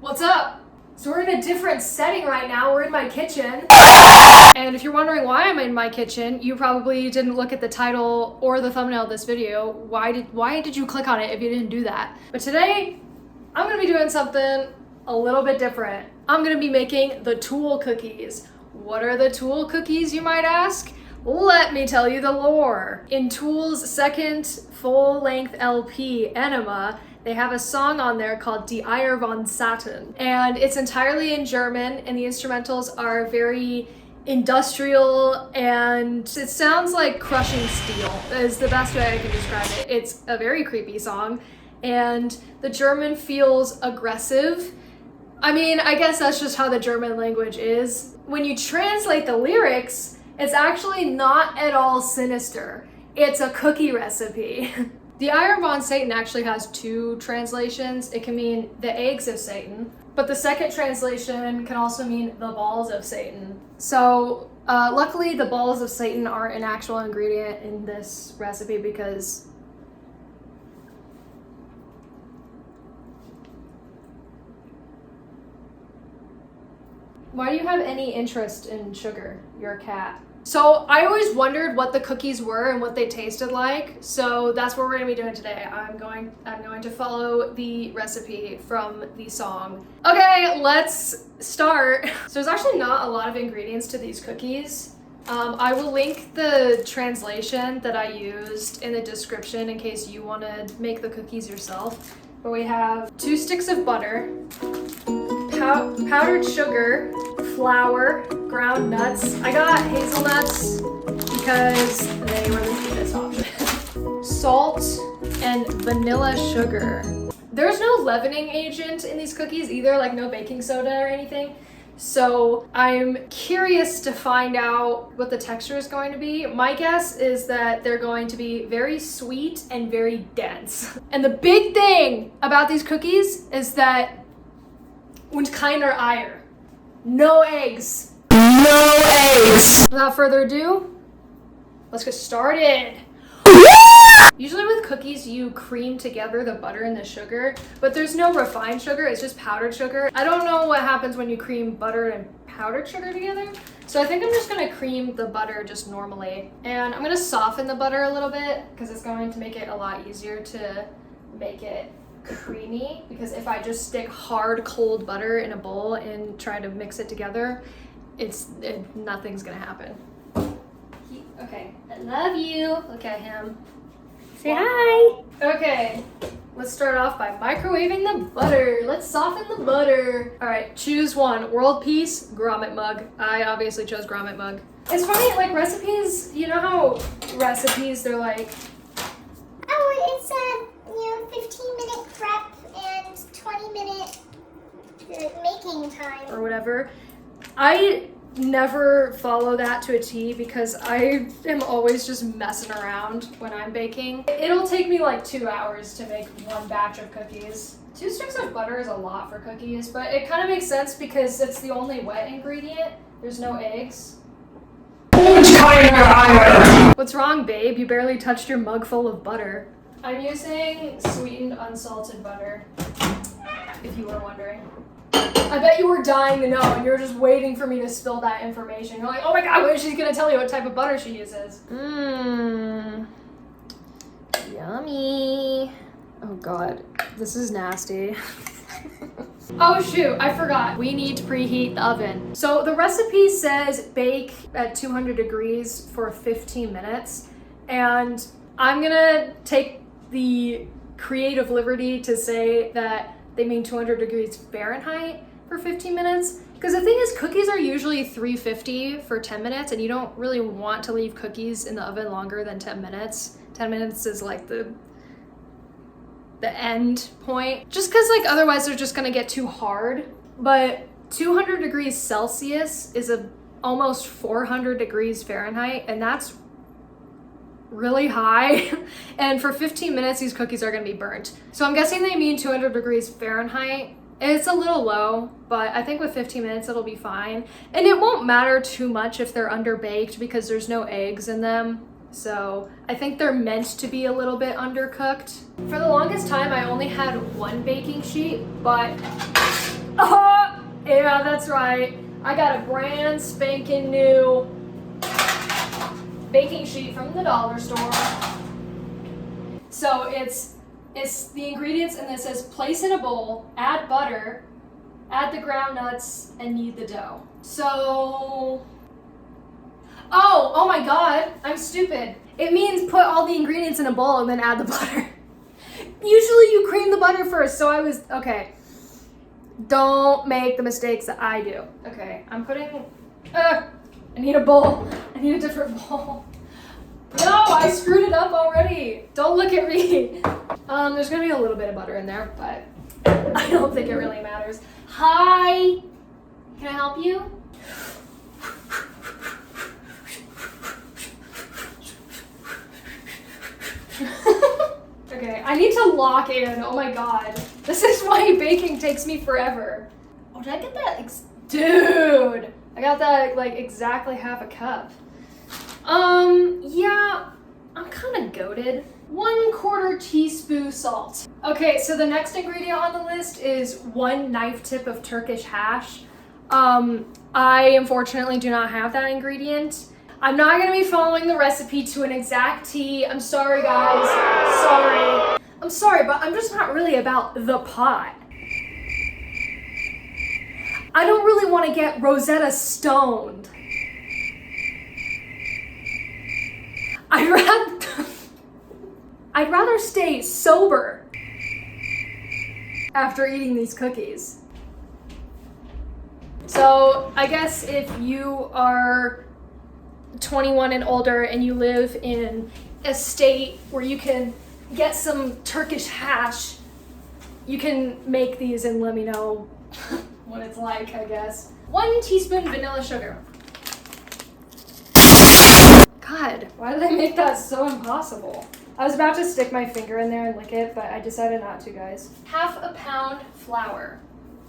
What's up? So we're in a different setting right now. We're in my kitchen. And if you're wondering why I'm in my kitchen, you probably didn't look at the title or the thumbnail of this video. Why did you click on it if you didn't do that? But today, I'm gonna be doing something a little bit different. I'm gonna be making the Tool cookies. What are the Tool cookies, you might ask? Let me tell you the lore. In Tool's second full-length LP, Ænema, they have a song on there called Die Eier von Satan. And it's entirely in German, and the instrumentals are very industrial, and it sounds like crushing steel is the best way I can describe it. It's a very creepy song, and the German feels aggressive. I mean, I guess that's just how the German language is. When you translate the lyrics, it's actually not at all sinister. It's a cookie recipe. The Eier von Satan actually has two translations. It can mean the eggs of Satan, but the second translation can also mean the balls of Satan. So luckily the balls of Satan aren't an actual ingredient in this recipe because why do you have any interest in sugar? You're a cat. So I always wondered what the cookies were and what they tasted like. So that's what we're gonna be doing today. I'm going to follow the recipe from the song. Okay, let's start. So there's actually not a lot of ingredients to these cookies. I will link the translation that I used in the description in case you wanna make the cookies yourself. But we have 2 sticks of butter, powdered sugar, flour, ground nuts. I got hazelnuts because they were the cheapest option. Salt and vanilla sugar. There's no leavening agent in these cookies either, like no baking soda or anything. So I'm curious to find out what the texture is going to be. My guess is that they're going to be very sweet and very dense. And the big thing about these cookies is that und keiner Eier. No eggs. No eggs. Without further ado, let's get started. Usually with cookies, you cream together the butter and the sugar, but there's no refined sugar, it's just powdered sugar. I don't know what happens when you cream butter and powdered sugar together. So I think I'm just gonna cream the butter just normally. And I'm gonna soften the butter a little bit because it's going to make it a lot easier to make it creamy, because if I just stick hard cold butter in a bowl and try to mix it together, nothing's gonna happen. Okay, I love you. Look at him. Say hi. Okay, let's start off by microwaving the butter. Let's soften the butter. All right, choose one. World peace, grommet mug. I obviously chose grommet mug. It's funny, like recipes, you know how recipes, they're like, oh, it's a 15-minute prep and 20-minute making time or whatever. I never follow that to a T because I am always just messing around when I'm baking. It'll take me like 2 hours to make one batch of cookies. 2 sticks of butter is a lot for cookies, but it kind of makes sense because it's the only wet ingredient. There's no eggs. What's wrong, babe? You barely touched your mug full of butter. I'm using sweetened unsalted butter, if you were wondering. I bet you were dying to know and you were just waiting for me to spill that information. You're like, oh my god, she's gonna tell you what type of butter she uses. Yummy. Oh god, this is nasty. Oh shoot, I forgot. We need to preheat the oven. So the recipe says bake at 200 degrees for 15 minutes. And I'm gonna take the creative liberty to say that they mean 200 degrees Fahrenheit for 15 minutes. Because the thing is, cookies are usually 350 for 10 minutes, and you don't really want to leave cookies in the oven longer than 10 minutes. 10 minutes is like the end point. Just because like otherwise they're just gonna get too hard. But 200 degrees Celsius is almost 400 degrees Fahrenheit, and that's really high. And for 15 minutes, these cookies are gonna be burnt. So I'm guessing they mean 200 degrees Fahrenheit. It's a little low, but I think with 15 minutes, it'll be fine. And it won't matter too much if they're underbaked because there's no eggs in them. So I think they're meant to be a little bit undercooked. For the longest time, I only had one baking sheet, but Yeah, that's right. I got a brand spanking new baking sheet from the dollar store. So it's the ingredients, and it says place in a bowl, add butter, add the ground nuts, and knead the dough. So, oh my God, I'm stupid. It means put all the ingredients in a bowl and then add the butter. Usually you cream the butter first, so I was, okay. Don't make the mistakes that I do. Okay, I'm putting, I need a bowl. I need a different bowl. No, I screwed it up already. Don't look at me. There's gonna be a little bit of butter in there, but I don't think it really matters. Hi, can I help you? Okay, I need to lock in. Oh my God. This is why baking takes me forever. Oh, did I get that? Dude, I got that like exactly half a cup. Yeah, I'm kind of goated. 1/4 teaspoon salt. Okay, so the next ingredient on the list is 1 knife tip of Turkish hash. I unfortunately do not have that ingredient. I'm not gonna be following the recipe to an exact T. I'm sorry, guys. Sorry. I'm sorry, but I'm just not really about the pot. I don't really want to get Rosetta stoned. I'd rather stay sober after eating these cookies. So I guess if you are 21 and older and you live in a state where you can get some Turkish hash, you can make these and let me know what it's like, I guess. 1 teaspoon vanilla sugar. God, why did I make that so impossible? I was about to stick my finger in there and lick it, but I decided not to, guys. 1/2 pound flour.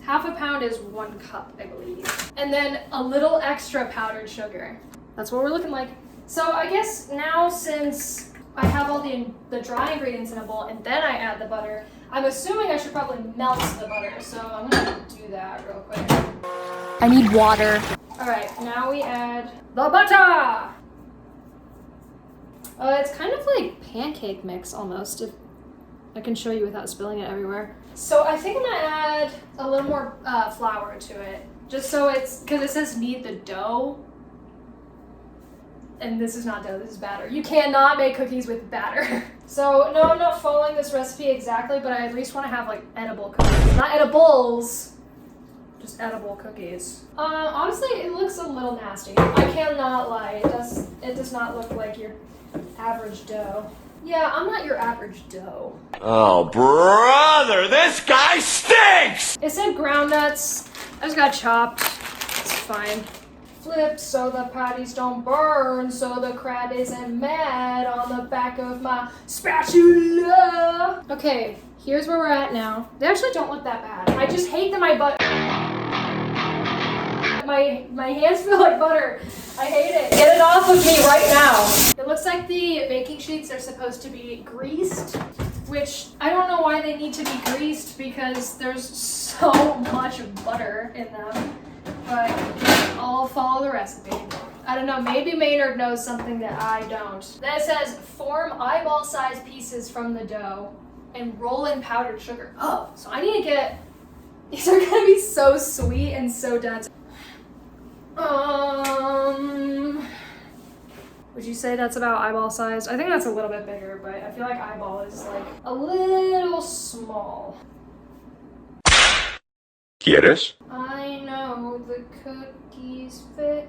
1/2 pound is 1 cup, I believe. And then a little extra powdered sugar. That's what we're looking like. So I guess now, since I have all the dry ingredients in a bowl and then I add the butter, I'm assuming I should probably melt the butter. So I'm gonna do that real quick. I need water. All right, now we add the butter. It's kind of like pancake mix almost, if I can show you without spilling it everywhere. So I think I'm gonna add a little more flour to it, just so because it says knead the dough. And this is not dough, this is batter. You cannot make cookies with batter. So no, I'm not following this recipe exactly, but I at least want to have like edible cookies. Not edibles, just edible cookies. Honestly, it looks a little nasty. I cannot lie, it does not look like your average dough. Yeah, I'm not your average dough. Oh, brother, this guy stinks! It said ground nuts. I just got chopped. It's fine. Flip so the patties don't burn, so the crab isn't mad on the back of my spatula. Okay, here's where we're at now. They actually don't look that bad. I just hate that my my hands feel like butter. I hate it. Get it off of me right now. It looks like the baking sheets are supposed to be greased, which I don't know why they need to be greased because there's so much butter in them. But I'll follow the recipe. I don't know, maybe Maynard knows something that I don't. Then it says, form eyeball-sized pieces from the dough and roll in powdered sugar. Oh, so I need to get, these are gonna be so sweet and so dense. Would you say that's about eyeball-sized? I think that's a little bit bigger, but I feel like eyeball is like a little small. ¿Quieres? I know the cookies fit,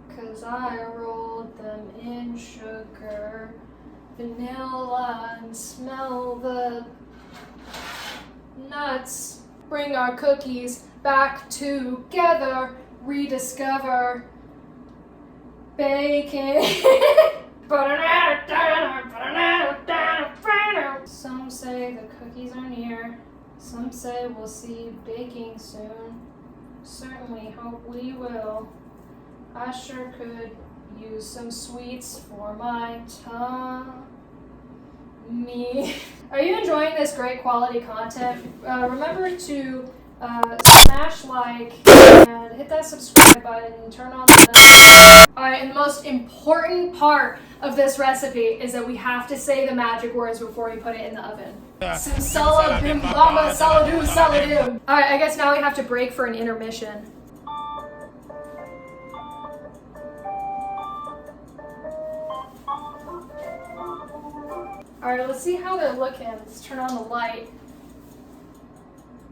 'cause I rolled them in sugar, vanilla, and smell the nuts. Bring our cookies back together, rediscover baking. Some say the cookies are near. Some say we'll see baking soon. Certainly hope we will. I sure could use some sweets for my tummy. Are you enjoying this great quality content? Remember to smash like and hit that subscribe button, turn on the bell. Alright, and the most important part of this recipe is that we have to say the magic words before we put it in the oven. Simsala bim bamba saladu saladu. Alright, I guess now we have to break for an intermission. Alright, let's see how they're looking. Let's turn on the light.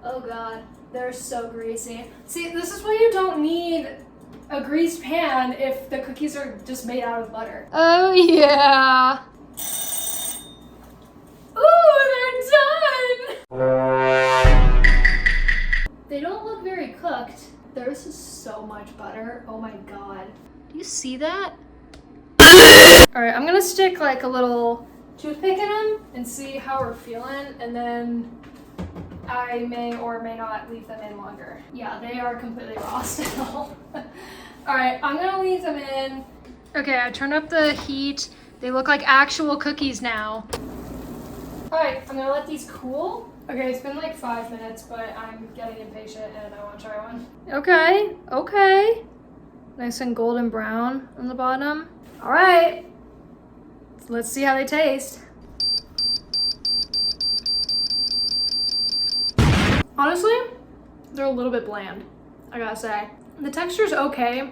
Oh god, they're so greasy. See, this is why you don't need a greased pan if the cookies are just made out of butter. Oh yeah. Ooh, they're done! They don't look very cooked. There's just so much butter. Oh my god. Do you see that? Alright, I'm gonna stick like a little toothpick in them and see how we're feeling, and then I may or may not leave them in longer. Yeah, they are completely raw still. Alright, I'm gonna leave them in. Okay, I turned up the heat. They look like actual cookies now. Alright, I'm gonna let these cool. Okay, it's been like 5 minutes, but I'm getting impatient and I wanna try one. Okay, okay. Nice and golden brown on the bottom. Alright, let's see how they taste. Honestly, they're a little bit bland, I gotta say. The texture's okay.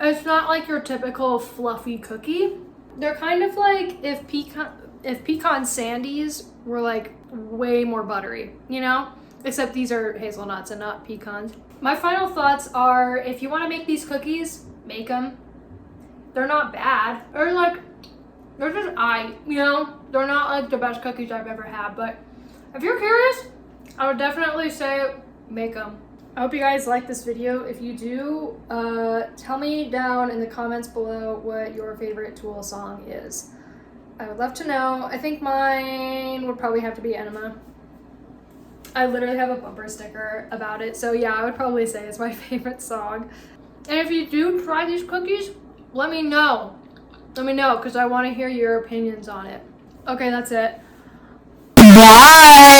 It's not like your typical fluffy cookie. They're kind of like if pecan sandies were like way more buttery, you know? Except these are hazelnuts and not pecans. My final thoughts are, if you want to make these cookies, make them. They're not bad. They're just you know? They're not like the best cookies I've ever had, but if you're curious, I would definitely say make them. I hope you guys like this video. If you do, tell me down in the comments below what your favorite Tool song is. I would love to know. I think mine would probably have to be Ænema. I literally have a bumper sticker about it, so yeah, I would probably say it's my favorite song. And if you do try these cookies, let me know. Let me know, because I want to hear your opinions on it. Okay, that's it. Bye!